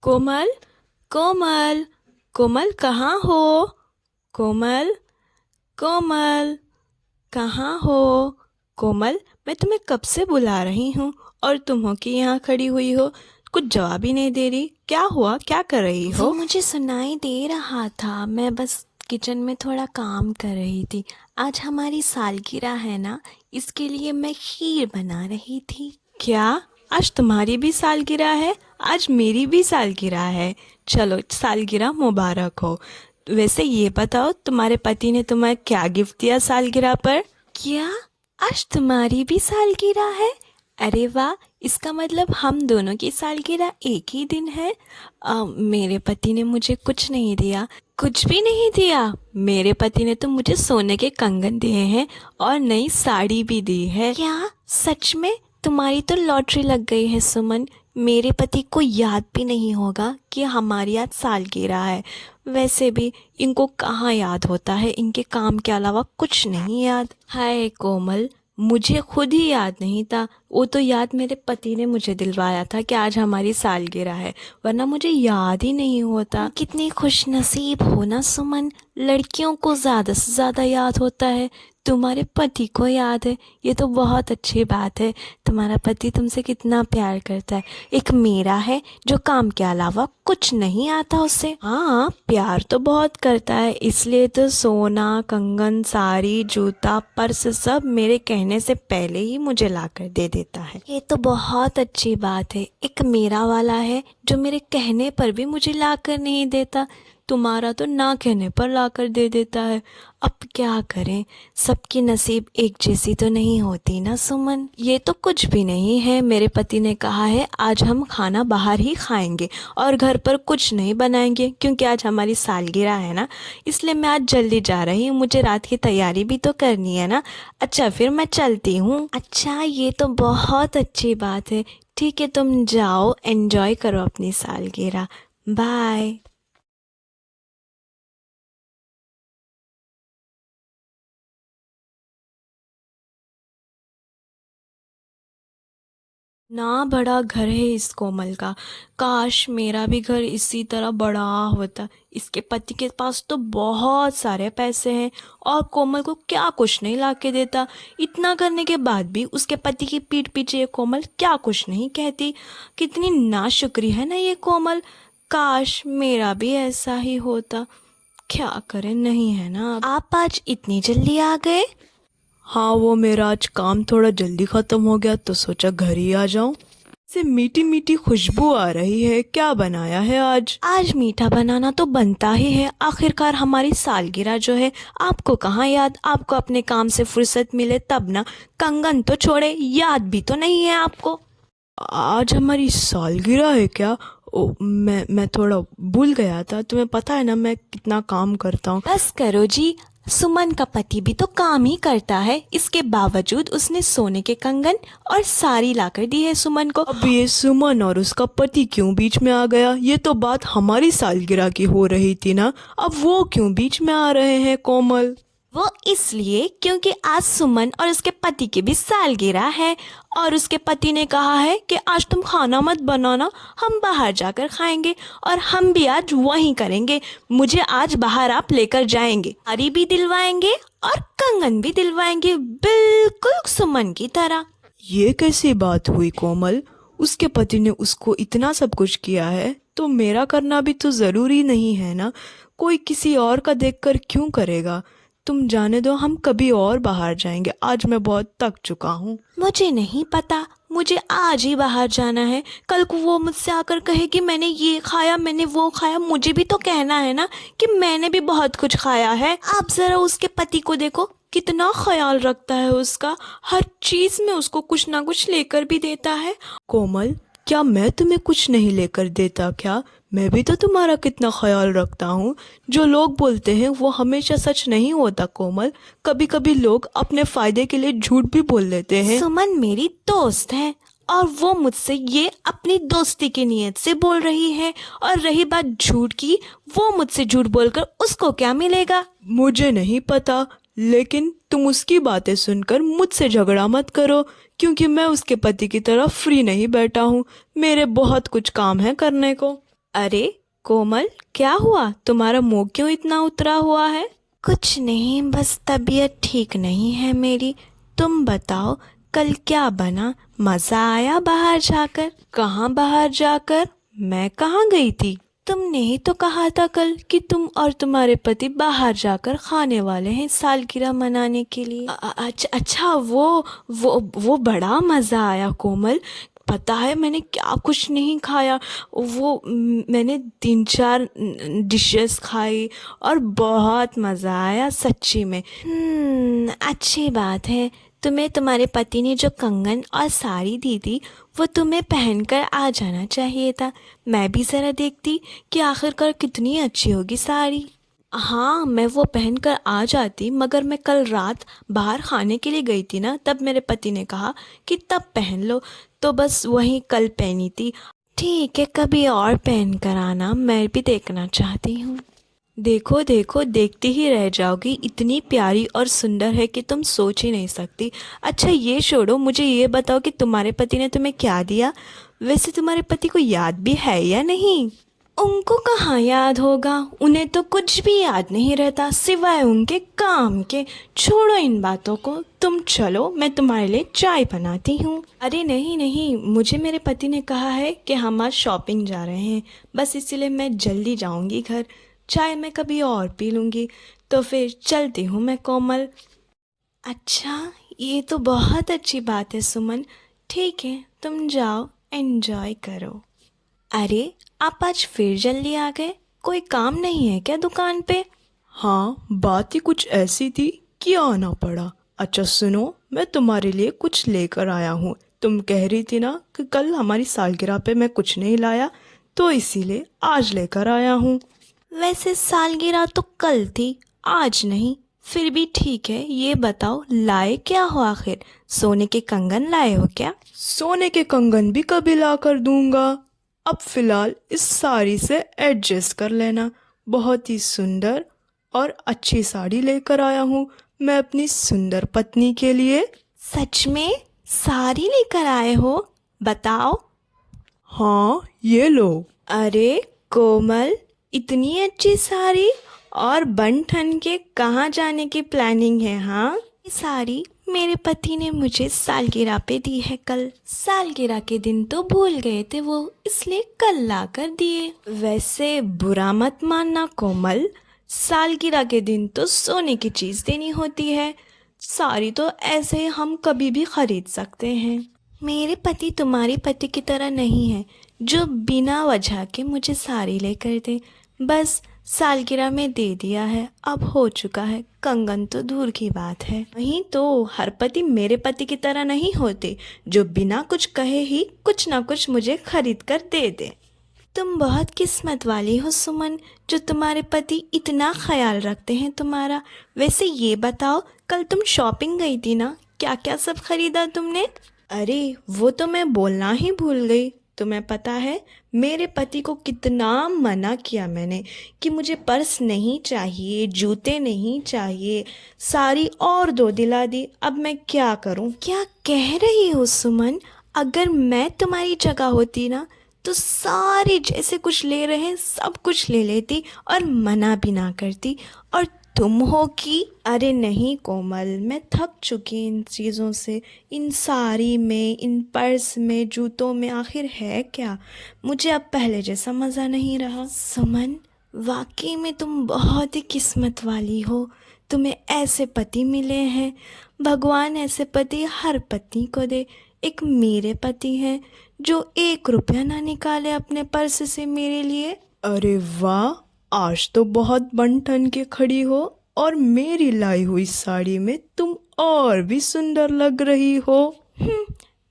कोमल, कोमल, कोमल कहाँ हो? कोमल, कोमल, कहाँ हो? कोमल, मैं तुम्हें कब से बुला रही हूँ और तुम हो कि यहाँ खड़ी हुई हो, कुछ जवाब ही नहीं दे रही। क्या हुआ, क्या कर रही जी हो? मुझे सुनाई दे रहा था। मैं बस किचन में थोड़ा काम कर रही थी। आज हमारी सालगिरह है ना, इसके लिए मैं खीर बना रही थी। क्या आज तुम्हारी भी सालगिरह है? आज मेरी भी सालगिरह है। चलो, सालगिरह मुबारक हो। वैसे ये बताओ, तुम्हारे पति ने तुम्हें क्या गिफ्ट दिया सालगिरह पर? क्या आज तुम्हारी भी सालगिरह है? अरे वाह, इसका मतलब हम दोनों की सालगिरह एक ही दिन है। मेरे पति ने मुझे कुछ नहीं दिया। कुछ भी नहीं दिया? मेरे पति ने तो मुझे सोने के कंगन दिए हैं और नई साड़ी भी दी है। क्या सच में? तुम्हारी तो लॉटरी लग गई है सुमन। मेरे पति को याद भी नहीं होगा कि हमारी आज सालगिरह है। वैसे भी इनको कहाँ याद होता है, इनके काम के अलावा कुछ नहीं याद। हाय कोमल, मुझे खुद ही याद नहीं था। वो तो याद मेरे पति ने मुझे दिलवाया था कि आज हमारी सालगिरह है, वरना मुझे याद ही नहीं होता। कितनी खुश नसीब हो ना सुमन, लड़कियों को ज़्यादा से ज़्यादा याद होता है। तुम्हारे पति को याद है, ये तो बहुत अच्छी बात है। तुम्हारा पति तुमसे कितना प्यार करता है। एक मेरा है जो काम के अलावा कुछ नहीं आता उसे। हाँ, प्यार तो बहुत करता है, इसलिए तो सोना, कंगन, साड़ी, जूता, पर्स सब मेरे कहने से पहले ही मुझे ला कर दे देता है। ये तो बहुत अच्छी बात है। एक मेरा वाला है जो मेरे कहने पर भी मुझे ला कर नहीं देता। तुम्हारा तो ना कहने पर ला कर दे देता है। अब क्या करें, सबकी नसीब एक जैसी तो नहीं होती ना सुमन। ये तो कुछ भी नहीं है। मेरे पति ने कहा है आज हम खाना बाहर ही खाएंगे और घर पर कुछ नहीं बनाएंगे, क्योंकि आज हमारी सालगिरह है ना, इसलिए मैं आज जल्दी जा रही हूँ। मुझे रात की तैयारी भी तो करनी है ना। अच्छा, फिर मैं चलती हूँ। अच्छा, ये तो बहुत अच्छी बात है। ठीक है, तुम जाओ, एंजॉय करो अपनी सालगिरह। बाय। ना बड़ा घर है इस कोमल का। काश मेरा भी घर इसी तरह बड़ा होता। इसके पति के पास तो बहुत सारे पैसे हैं और कोमल को क्या कुछ नहीं ला के देता। इतना करने के बाद भी उसके पति की पीठ पीछे ये कोमल क्या कुछ नहीं कहती। कितनी नाशुक्री है ना ये कोमल। काश मेरा भी ऐसा ही होता। क्या करें, नहीं है ना अब। आप आज इतनी जल्दी आ गए? हाँ, वो मेरा आज काम थोड़ा जल्दी ख़त्म हो गया तो सोचा घर ही आ जाऊं। से मीठी मीठी खुशबू आ रही है। क्या बनाया है आज? आज मीठा बनाना तो बनता ही है, आखिरकार हमारी सालगिरह जो है। आपको कहाँ याद, आपको अपने काम से फुर्सत मिले तब ना। कंगन तो छोड़े, याद भी तो नहीं है आपको। आज हमारी सालगिरह है क्या? ओ, मैं थोड़ा भूल गया था। तुम्हें पता है ना मैं कितना काम करता हूँ। बस करो जी, सुमन का पति भी तो काम ही करता है, इसके बावजूद उसने सोने के कंगन और साड़ी लाकर दी है सुमन को। अब ये सुमन और उसका पति क्यों बीच में आ गया? ये तो बात हमारी सालगिरह की हो रही थी ना, अब वो क्यों बीच में आ रहे हैं कोमल? वो इसलिए क्योंकि आज सुमन और उसके पति की भी सालगिरह है और उसके पति ने कहा है कि आज तुम खाना मत बनाना, हम बाहर जाकर खाएंगे। और हम भी आज वही करेंगे। मुझे आज बाहर आप लेकर जाएंगे, साड़ी भी दिलवाएंगे और कंगन भी दिलवाएंगे, बिल्कुल सुमन की तरह। ये कैसी बात हुई कोमल? उसके पति ने उसको इतना सब कुछ किया है तो मेरा करना भी तो ज़रूरी नहीं है ना। कोई किसी और का देखकर क्यों करेगा? तुम जाने दो, हम कभी और बाहर जाएंगे। आज मैं बहुत थक चुका हूँ। मुझे नहीं पता, मुझे आज ही बाहर जाना है। कल को वो मुझसे आकर कहे कि मैंने ये खाया, मैंने वो खाया, मुझे भी तो कहना है ना कि मैंने भी बहुत कुछ खाया है। आप ज़रा उसके पति को देखो, कितना ख्याल रखता है उसका, हर चीज़ में उसको कुछ ना कुछ लेकर भी देता है। कोमल, क्या मैं तुम्हें कुछ नहीं लेकर देता क्या? मैं भी तो तुम्हारा कितना ख्याल रखता हूँ। जो लोग बोलते हैं वो हमेशा सच नहीं होता कोमल। कभी कभी लोग अपने फायदे के लिए झूठ भी बोल देते हैं। सुमन मेरी दोस्त है और वो मुझसे ये अपनी दोस्ती की नीयत से बोल रही है। और रही बात झूठ की, वो मुझसे झूठ बोलकर उसको क्या मिलेगा? मुझे नहीं पता, लेकिन तुम उसकी बातें सुनकर मुझसे झगड़ा मत करो, क्योंकि मैं उसके पति की तरह फ्री नहीं बैठा हूँ। मेरे बहुत कुछ काम है करने को। अरे कोमल, क्या हुआ? तुम्हारा मुंह क्यों इतना उतरा हुआ है? कुछ नहीं, बस तबीयत ठीक नहीं है मेरी। तुम बताओ, कल क्या बना? मज़ा आया बाहर जाकर? कहाँ बाहर जाकर? मैं कहाँ गई थी? तुमने ही तो कहा था कल कि तुम और तुम्हारे पति बाहर जाकर खाने वाले हैं सालगिरह मनाने के लिए। अच्छा अच्छा, वो बड़ा मज़ा आया कोमल। पता है मैंने क्या कुछ नहीं खाया। मैंने 3-4 डिशेस खाई और बहुत मज़ा आया सच्ची में। अच्छी बात है। तुम्हें तुम्हारे पति ने जो कंगन और साड़ी दी थी वो तुम्हें पहनकर आ जाना चाहिए था। मैं भी ज़रा देखती कि आखिरकार कितनी अच्छी होगी साड़ी। हाँ, मैं वो पहनकर आ जाती, मगर मैं कल रात बाहर खाने के लिए गई थी ना, तब मेरे पति ने कहा कि तब पहन लो, तो बस वही कल पहनी थी। ठीक है, कभी और पहन कर आना, मैं भी देखना चाहती हूँ। देखो देखो, देखती ही रह जाओगी। इतनी प्यारी और सुंदर है कि तुम सोच ही नहीं सकती। अच्छा ये छोड़ो, मुझे ये बताओ कि तुम्हारे पति ने तुम्हें क्या दिया? वैसे तुम्हारे पति को याद भी है या नहीं? उनको कहाँ याद होगा, उन्हें तो कुछ भी याद नहीं रहता सिवाय उनके काम के। छोड़ो इन बातों को, तुम चलो, मैं तुम्हारे लिए चाय बनाती हूँ। अरे नहीं नहीं, मुझे मेरे पति ने कहा है कि हम आज शॉपिंग जा रहे हैं, बस इसीलिए मैं जल्दी जाऊंगी घर। चाय मैं कभी और पी लूँगी। तो फिर चलती हूँ मैं कोमल। अच्छा, ये तो बहुत अच्छी बात है सुमन। ठीक है, तुम जाओ, एंजॉय करो। अरे, आप आज फिर जल्दी आ गए? कोई काम नहीं है क्या दुकान पे? हाँ, बात ही कुछ ऐसी थी कि आना पड़ा। अच्छा सुनो, मैं तुम्हारे लिए कुछ लेकर आया हूँ। तुम कह रही थी ना कि कल हमारी सालगिरह पे मैं कुछ नहीं लाया, तो इसीलिए आज लेकर आया हूँ। वैसे सालगिरह तो कल थी, आज नहीं। फिर भी ठीक है, ये बताओ लाए क्या हो आखिर? सोने के कंगन लाए हो क्या? सोने के कंगन भी कभी ला कर दूंगा। अब फिलहाल इस साड़ी से एडजस्ट कर लेना। बहुत ही सुंदर और अच्छी साड़ी लेकर आया हूँ मैं अपनी सुंदर पत्नी के लिए। सच में साड़ी लेकर आए हो? बताओ। हाँ, ये लो। अरे कोमल, इतनी अच्छी साड़ी, और बन ठन के कहाँ जाने की प्लानिंग है? हाँ, ये साड़ी मेरे पति ने मुझे सालगिरह पे दी है कल। सालगिरह के दिन तो भूल गए थे वो, इसलिए कल ला कर दिए। वैसे बुरा मत मानना कोमल, सालगिरह के दिन तो सोने की चीज़ देनी होती है। साड़ी तो ऐसे हम कभी भी खरीद सकते हैं। मेरे पति तुम्हारे पति की तरह नहीं है जो बिना वजह के मुझे साड़ी लेकर दे। बस सालगिरह में दे दिया है, अब हो चुका है, कंगन तो दूर की बात है। वहीं तो हर पति मेरे पति की तरह नहीं होते जो बिना कुछ कहे ही कुछ ना कुछ मुझे खरीद कर दे दे। तुम बहुत किस्मत वाली हो सुमन, जो तुम्हारे पति इतना ख्याल रखते हैं तुम्हारा। वैसे ये बताओ, कल तुम शॉपिंग गई थी ना, क्या क्या सब खरीदा तुमने? अरे वो तो मैं बोलना ही भूल गई। तुम्हें पता है मेरे पति को कितना मना किया मैंने कि मुझे पर्स नहीं चाहिए, जूते नहीं चाहिए, साड़ी और दो दिला दी। अब मैं क्या करूं? क्या कह रही हो सुमन? अगर मैं तुम्हारी जगह होती ना, तो सारे जैसे कुछ ले रहे हैं सब कुछ ले लेती और मना भी ना करती। और तुम हो कि अरे नहीं कोमल, मैं थक चुकी इन चीज़ों से। इन साड़ी में, इन पर्स में, जूतों में आखिर है क्या? मुझे अब पहले जैसा मज़ा नहीं रहा। सुमन, वाकई में तुम बहुत ही किस्मत वाली हो, तुम्हें ऐसे पति मिले हैं। भगवान ऐसे पति हर पत्नी को दे। एक मेरे पति हैं जो 1 रुपया ना निकाले अपने पर्स से मेरे लिए। अरे वाह, आज तो बहुत बन ठन के खड़ी हो, और मेरी लाई हुई साड़ी में तुम और भी सुंदर लग रही हो।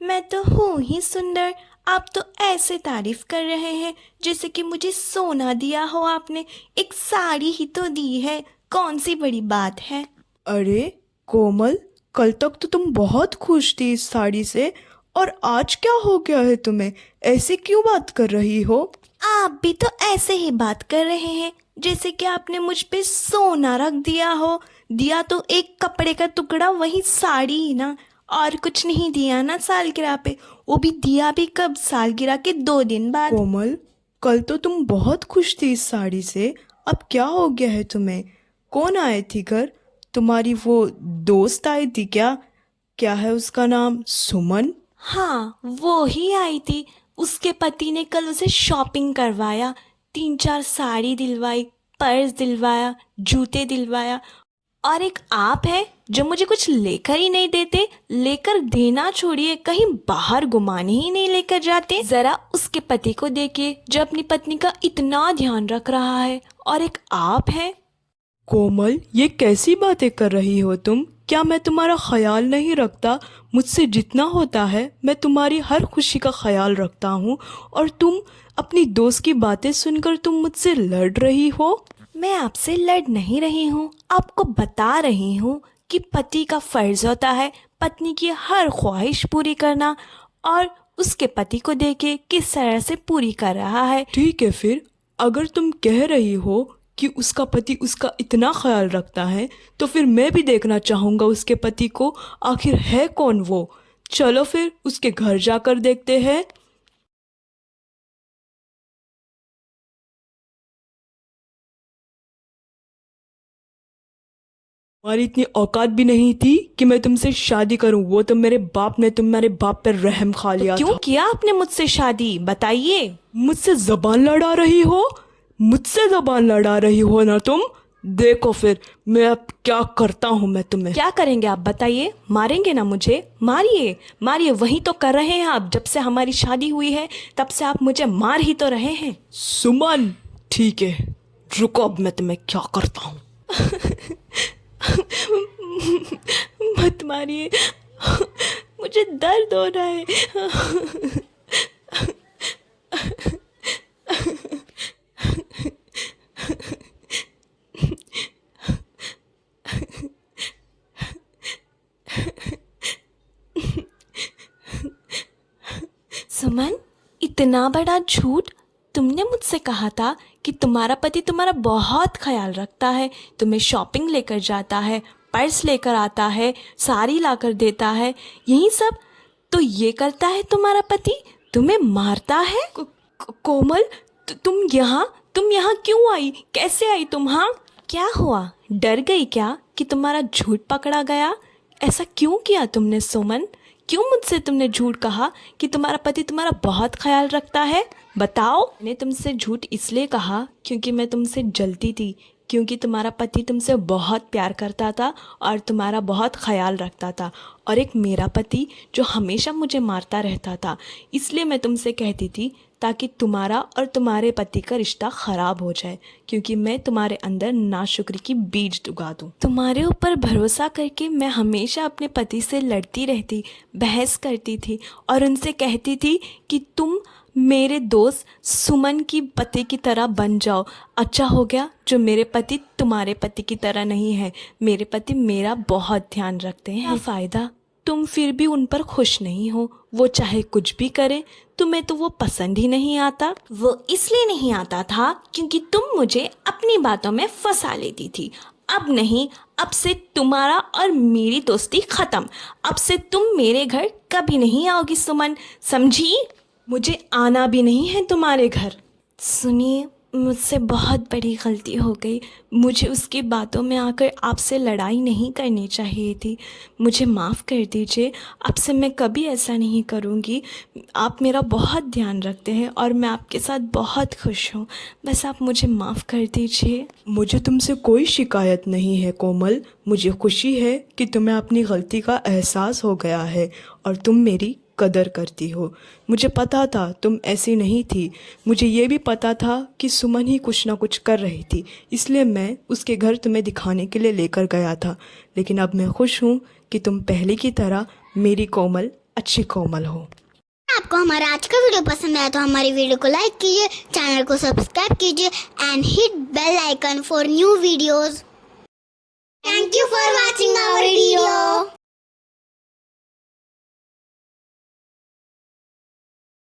मैं तो हूँ ही सुंदर। आप तो ऐसे तारीफ कर रहे हैं जैसे कि मुझे सोना दिया हो आपने। एक साड़ी ही तो दी है, कौन सी बड़ी बात है? अरे कोमल, कल तक तो तुम बहुत खुश थी इस साड़ी से, और आज क्या हो गया है तुम्हें? ऐसे क्यों बात कर रही हो? आप भी तो ऐसे ही बात कर रहे हैं जैसे कि आपने मुझ पे सोना रख दिया हो। दिया तो एक कपड़े का टुकड़ा, वही साड़ी ही ना, और कुछ नहीं दिया ना सालगिरह पे। वो भी दिया भी कब? सालगिरह के 2 दिन बाद। कोमल, कल तो तुम बहुत खुश थी इस साड़ी से, अब क्या हो गया है तुम्हें? कौन आए थी घर? तुम्हारी वो दोस्त आई थी क्या? क्या है उसका नाम, सुमन? हाँ, वो ही आई थी। उसके पति ने कल उसे शॉपिंग करवाया, 3-4 साड़ी दिलवाई, पर्स दिलवाया, जूते दिलवाया। और एक आप है जो मुझे कुछ लेकर ही नहीं देते, लेकर देना छोड़िए कहीं बाहर घुमाने ही नहीं लेकर जाते। जरा उसके पति को देखिए जो अपनी पत्नी का इतना ध्यान रख रहा है, और एक आप है। कोमल, ये कैसी बातें कर रही हो तुम? क्या मैं तुम्हारा ख्याल नहीं रखता? मुझसे जितना होता है मैं तुम्हारी हर खुशी का ख्याल रखता हूँ, और तुम अपनी दोस्त की बातें सुनकर तुम मुझसे लड़ रही हो। मैं आपसे लड़ नहीं रही हूँ, आपको बता रही हूँ कि पति का फर्ज होता है पत्नी की हर ख्वाहिश पूरी करना, और उसके पति को देखे किस तरह से पूरी कर रहा है। ठीक है, फिर अगर तुम कह रही हो कि उसका पति उसका इतना ख्याल रखता है, तो फिर मैं भी देखना चाहूँगा उसके पति को, आखिर है कौन वो। चलो फिर उसके घर जाकर देखते हैं। तुम्हारी इतनी औकात भी नहीं थी कि मैं तुमसे शादी करूं। वो तो मेरे बाप ने तुम्हारे बाप पर रहम खा लिया क्यों था। किया आपने मुझसे शादी, बताइए। मुझसे जबान लड़ा रही हो? मुझसे जबान लड़ा रही हो ना तुम? देखो फिर मैं अब क्या करता हूँ मैं तुम्हें। क्या करेंगे आप, बताइए। मारेंगे ना मुझे? मारिए मारिए, वही तो कर रहे हैं आप। जब से हमारी शादी हुई है तब से आप मुझे मार ही तो रहे हैं। सुमन, ठीक है, रुको, अब मैं तुम्हें क्या करता हूँ। मत मारिए, मुझे दर्द हो रहा है। सुमन, इतना बड़ा झूठ! तुमने मुझसे कहा था कि तुम्हारा पति तुम्हारा बहुत ख्याल रखता है, तुम्हें शॉपिंग लेकर जाता है, पर्स लेकर आता है, साड़ी लाकर देता है, यही सब तो ये करता है तुम्हारा पति? तुम्हें मारता है? कोमल, तुम यहाँ क्यों आई? कैसे आई तुम? हाँ, क्या हुआ? डर गई क्या कि तुम्हारा झूठ पकड़ा गया? ऐसा क्यों किया तुमने सुमन? क्यों मुझसे तुमने झूठ कहा कि तुम्हारा पति तुम्हारा बहुत ख्याल रखता है? बताओ। मैंने तुमसे झूठ इसलिए कहा क्योंकि मैं तुमसे जलती थी, क्योंकि तुम्हारा पति तुमसे बहुत प्यार करता था और तुम्हारा बहुत ख्याल रखता था, और एक मेरा पति जो हमेशा मुझे मारता रहता था। इसलिए मैं तुमसे कहती थी ताकि तुम्हारा और तुम्हारे पति का रिश्ता ख़राब हो जाए, क्योंकि मैं तुम्हारे अंदर नाशुक्री की बीज उगा दूँ। तुम्हारे ऊपर भरोसा करके मैं हमेशा अपने पति से लड़ती रहती, बहस करती थी, और उनसे कहती थी कि तुम मेरे दोस्त सुमन की पति की तरह बन जाओ। अच्छा हो गया जो मेरे पति तुम्हारे पति की तरह नहीं है। मेरे पति मेरा बहुत ध्यान रखते हैं। फ़ायदा, तुम फिर भी उन पर खुश नहीं हो। वो चाहे कुछ भी करें, तुम्हें तो वो पसंद ही नहीं आता। वो इसलिए नहीं आता था क्योंकि तुम मुझे अपनी बातों में फंसा लेती थी। अब नहीं, अब से तुम्हारा और मेरी दोस्ती ख़त्म। अब से तुम मेरे घर कभी नहीं आओगी सुमन, समझी? मुझे आना भी नहीं है तुम्हारे घर। सुनिए, मुझसे बहुत बड़ी गलती हो गई। मुझे उसकी बातों में आकर आपसे लड़ाई नहीं करनी चाहिए थी। मुझे माफ़ कर दीजिए। अब से मैं कभी ऐसा नहीं करूँगी। आप मेरा बहुत ध्यान रखते हैं और मैं आपके साथ बहुत खुश हूँ। बस आप मुझे माफ़ कर दीजिए। मुझे तुमसे कोई शिकायत नहीं है कोमल। मुझे खुशी है कि तुम्हें अपनी गलती का एहसास हो गया है और तुम मेरी कदर करती हो। मुझे पता था तुम ऐसी नहीं थी। मुझे ये भी पता था कि सुमन ही कुछ ना कुछ कर रही थी, इसलिए मैं उसके घर तुम्हें दिखाने के लिए लेकर गया था। लेकिन अब मैं खुश हूँ कि तुम पहले की तरह मेरी कोमल अच्छी कोमल हो। आपको हमारा आज का वीडियो पसंद आया तो हमारी वीडियो को लाइक कीजिए, चैनल को सब्सक्राइब कीजिए and hit bell icon for new videos. Thank you for watching our video.